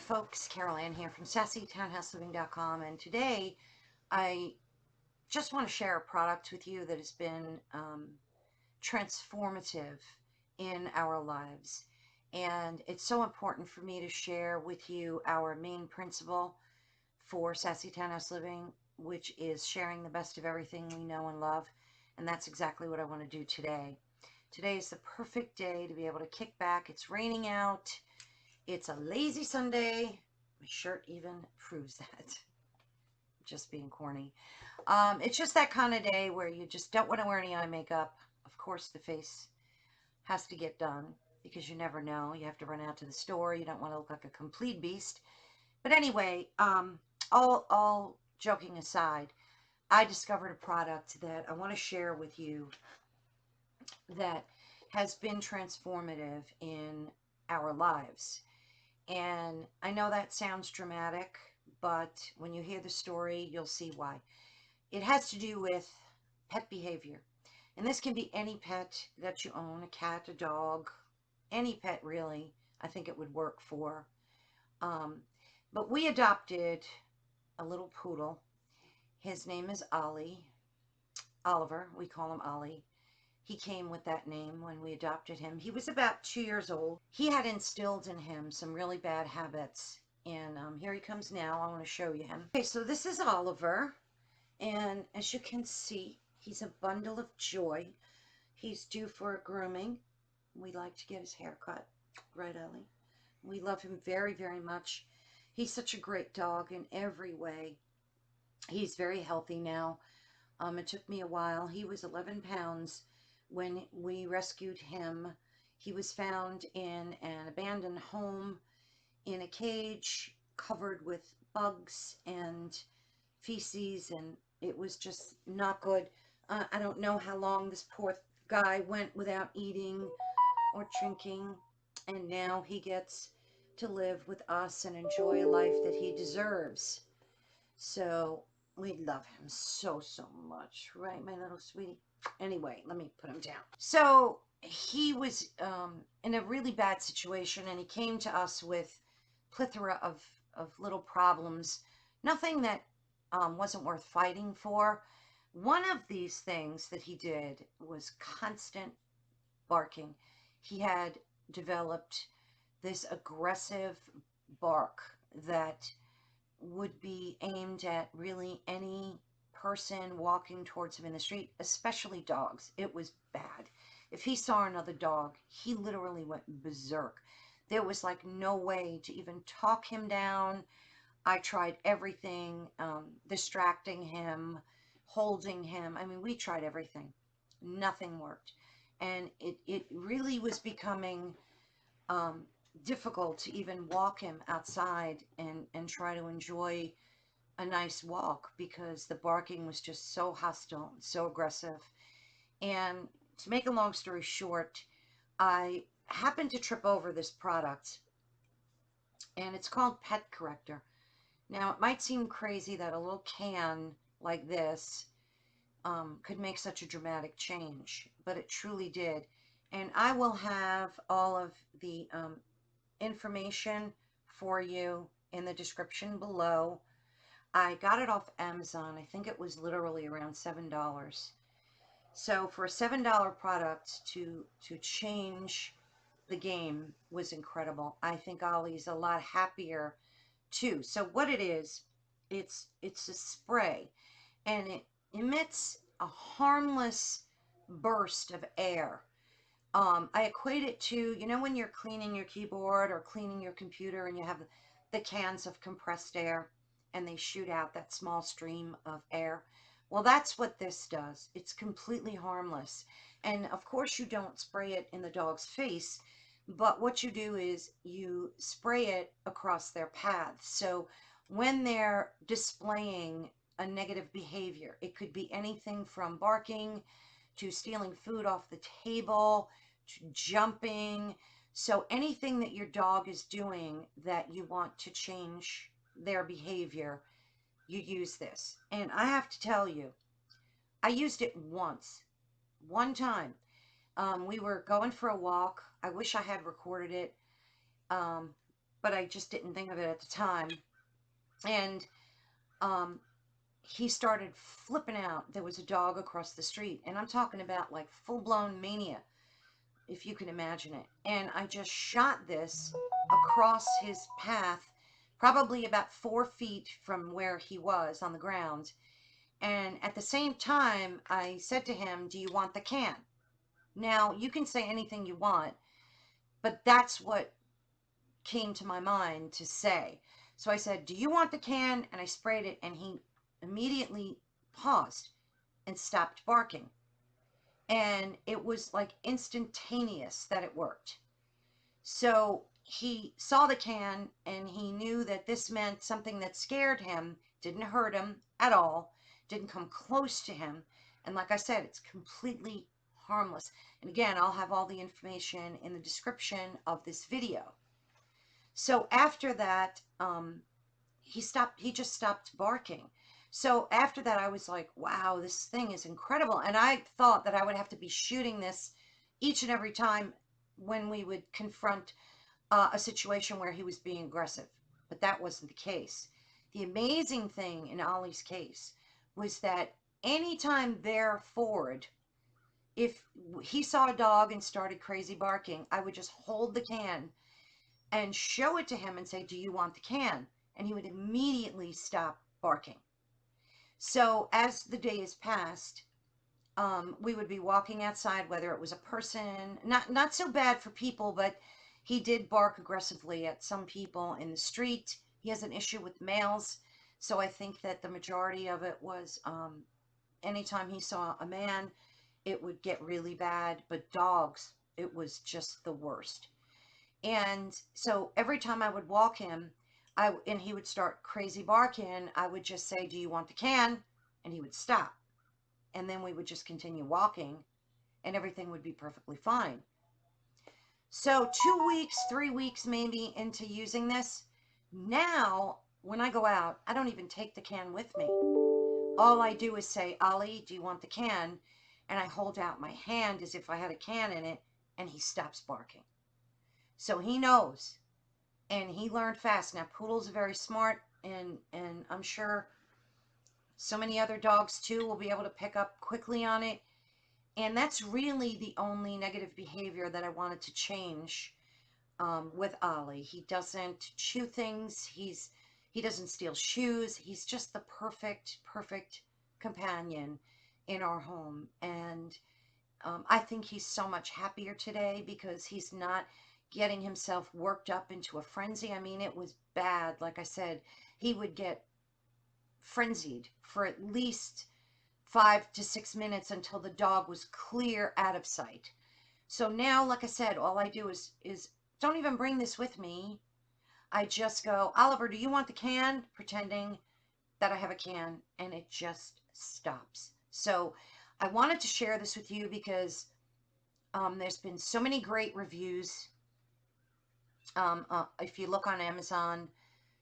folks, Carol Ann here from sassytownhouseliving.com, and today I just want to share a product with you that has been transformative in our lives. And it's so important for me to share with you our main principle for Sassy Townhouse Living, which is sharing the best of everything we know and love. And that's exactly what I want to do today. Today is the perfect day to be able to kick back. It's raining out. It's a lazy Sunday. My shirt even proves that. Just being corny. It's just that kind of day where you just don't want to wear any eye makeup. Of course, the face has to get done because you never know. You have to run out to the store. You don't want to look like a complete beast. But anyway, all joking aside, I discovered a product that I want to share with you that has been transformative in our lives. And I know that sounds dramatic, but when you hear the story, you'll see why. It has to do with pet behavior. And this can be any pet that you own, a cat, a dog, any pet really, I think it would work for. But we adopted a little poodle. His name is Ollie. Oliver, we call him Ollie. He came with that name when we adopted him. He was about 2 years old. He had instilled in him some really bad habits. And here he comes now. I want to show you him. Okay, so this is Oliver. And as you can see, he's a bundle of joy. He's due for a grooming. We like to get his hair cut. Right, Ollie? We love him very, very much. He's such a great dog in every way. He's very healthy now. It took me a while. He was 11 pounds when we rescued him. He was found in an abandoned home in a cage covered with bugs and feces, and it was just not good. I don't know how long this poor guy went without eating or drinking, and now he gets to live with us and enjoy a life that he deserves. So we love him so, so much, right, my little sweetie? Anyway, let me put him down. So he was in a really bad situation, and he came to us with plethora of little problems. Nothing that wasn't worth fighting for. One of these things that he did was constant barking. He had developed this aggressive bark that would be aimed at really any person walking towards him in the street, especially dogs. It was bad. If he saw another dog, he literally went berserk. There was like no way to even talk him down. I tried everything, distracting him, holding him. I mean, we tried everything. Nothing worked. And it really was becoming difficult to even walk him outside and try to enjoy a nice walk because the barking was just so hostile, so aggressive. And to make a long story short, I happened to trip over this product, and it's called Pet Corrector. Now, it might seem crazy that a little can like this could make such a dramatic change, but it truly did. And I will have all of the information for you in the description below. I got it off Amazon. I think it was literally around $7. So for a $7 product to change the game was incredible. I think Ollie's a lot happier too. So what it is, it's a spray, and it emits a harmless burst of air. I equate it to, you know, when you're cleaning your keyboard or cleaning your computer and you have the cans of compressed air and they shoot out that small stream of air. Well, that's what this does. It's completely harmless. And of course you don't spray it in the dog's face, but what you do is you spray it across their path. So when they're displaying a negative behavior, it could be anything from barking to stealing food off the table, to jumping. So anything that your dog is doing that you want to change their behavior, you use this. And I have to tell you, I used it one time. We were going for a walk. I wish I had recorded it. but I just didn't think of it at the time. And um, he started flipping out. There was a dog across the street, and I'm talking about like full-blown mania, if you can imagine it. And I just shot this across his path, probably about 4 feet from where he was on the ground. And at the same time, I said to him, "Do you want the can?" Now, you can say anything you want, but that's what came to my mind to say. So I said, "Do you want the can?" And I sprayed it, and he immediately paused and stopped barking. And it was like instantaneous that it worked. So he saw the can and he knew that this meant something that scared him, didn't hurt him at all, didn't come close to him. And like I said, it's completely harmless. And again, I'll have all the information in the description of this video. So after that, he just stopped barking. So after that, I was like, wow, this thing is incredible. And I thought that I would have to be shooting this each and every time when we would confront a situation where he was being aggressive. But that wasn't the case. The amazing thing in Ollie's case was that anytime there forward, if he saw a dog and started crazy barking, I would just hold the can and show it to him and say, "Do you want the can?" And he would immediately stop barking. So as the days passed, we would be walking outside, whether it was a person, not so bad for people, but he did bark aggressively at some people in the street. He has an issue with males, so I think that the majority of it was anytime he saw a man, it would get really bad. But dogs, it was just the worst. And so every time I would walk him, and he would start crazy barking, I would just say, "Do you want the can?" And he would stop. And then we would just continue walking and everything would be perfectly fine. So 2 weeks, 3 weeks maybe into using this, now when I go out, I don't even take the can with me. All I do is say, "Ollie, do you want the can?" And I hold out my hand as if I had a can in it, and he stops barking. So he knows, and he learned fast. Now poodles are very smart, and I'm sure so many other dogs too will be able to pick up quickly on it. And that's really the only negative behavior that I wanted to change with Ollie. He doesn't chew things. He doesn't steal shoes. He's just the perfect companion in our home. And I think he's so much happier today because he's not getting himself worked up into a frenzy. I mean, it was bad. Like I said, he would get frenzied for at least 5 to 6 minutes until the dog was clear out of sight. So now, like I said, all I do is don't even bring this with me. I just go, "Oliver, do you want the can?" Pretending that I have a can, and it just stops. So I wanted to share this with you because there's been so many great reviews. If you look on Amazon,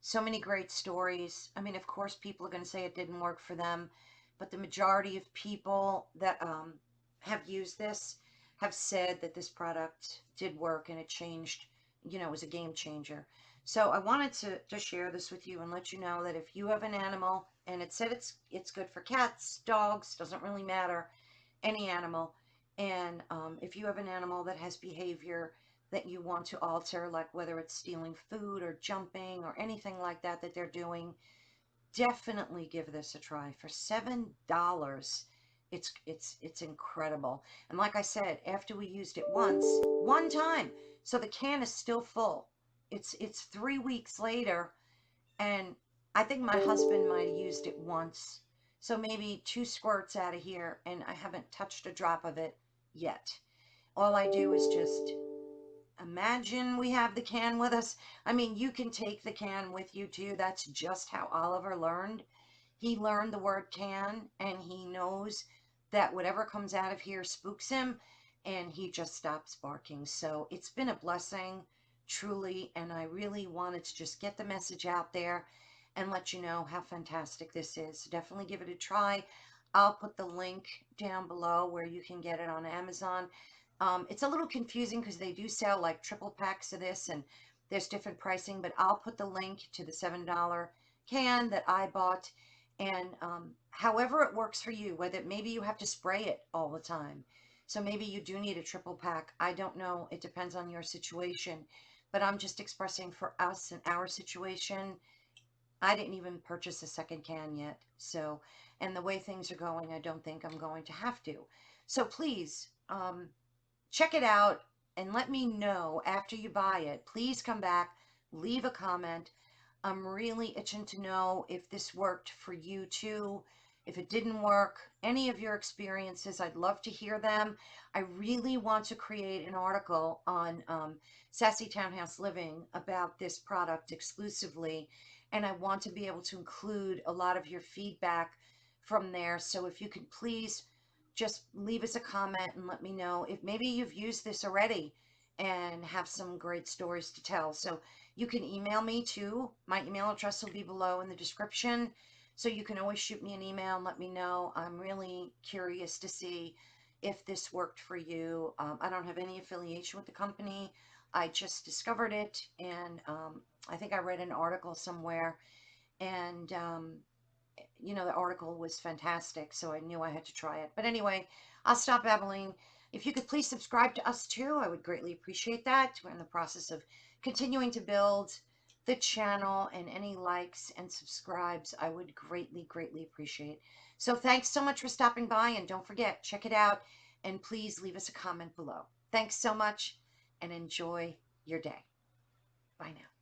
so many great stories. I mean, of course, people are going to say it didn't work for them, but the majority of people that have used this have said that this product did work and it changed, it was a game changer. So I wanted to share this with you and let you know that if you have an animal, and it said it's good for cats, dogs, doesn't really matter, any animal. And if you have an animal that has behavior that you want to alter, like whether it's stealing food or jumping or anything like that they're doing, definitely give this a try. For $7, it's incredible. And like I said, after we used it one time, so the can is still full. It's 3 weeks later, and I think my husband might have used it once. So maybe 2 squirts out of here, and I haven't touched a drop of it yet. All I do is just imagine we have the can with us. I mean, you can take the can with you too. That's just how Oliver learned. He learned the word can, and he knows that whatever comes out of here spooks him, and he just stops barking. So it's been a blessing, truly, and I really wanted to just get the message out there and let you know how fantastic this is. So definitely give it a try. I'll put the link down below where you can get it on Amazon. It's a little confusing because they do sell like triple packs of this, and There's different pricing, but I'll put the link to the $7 can that I bought. And however it works for you, whether maybe you have to spray it all the time. So maybe you do need a triple pack. I don't know. It depends on your situation. But I'm just expressing for us and our situation. I didn't even purchase a second can yet. So, and the way things are going, I don't think I'm going to have to. So please, check it out and let me know after you buy it. Please come back, leave a comment. I'm really itching to know if this worked for you too. If it didn't work, any of your experiences, I'd love to hear them. I really want to create an article on Sassy Townhouse Living about this product exclusively, and I want to be able to include a lot of your feedback from there. So if you could please just leave us a comment and let me know if maybe you've used this already and have some great stories to tell. So you can email me too. My email address will be below in the description. So you can always shoot me an email and let me know. I'm really curious to see if this worked for you. I don't have any affiliation with the company. I just discovered it, and I think I read an article somewhere, and you know, the article was fantastic, so I knew I had to try it. But anyway, I'll stop babbling. If you could please subscribe to us too, I would greatly appreciate that. We're in the process of continuing to build the channel, and any likes and subscribes I would greatly, greatly appreciate. So thanks so much for stopping by, and don't forget, check it out, and please leave us a comment below. Thanks so much, and enjoy your day. Bye now.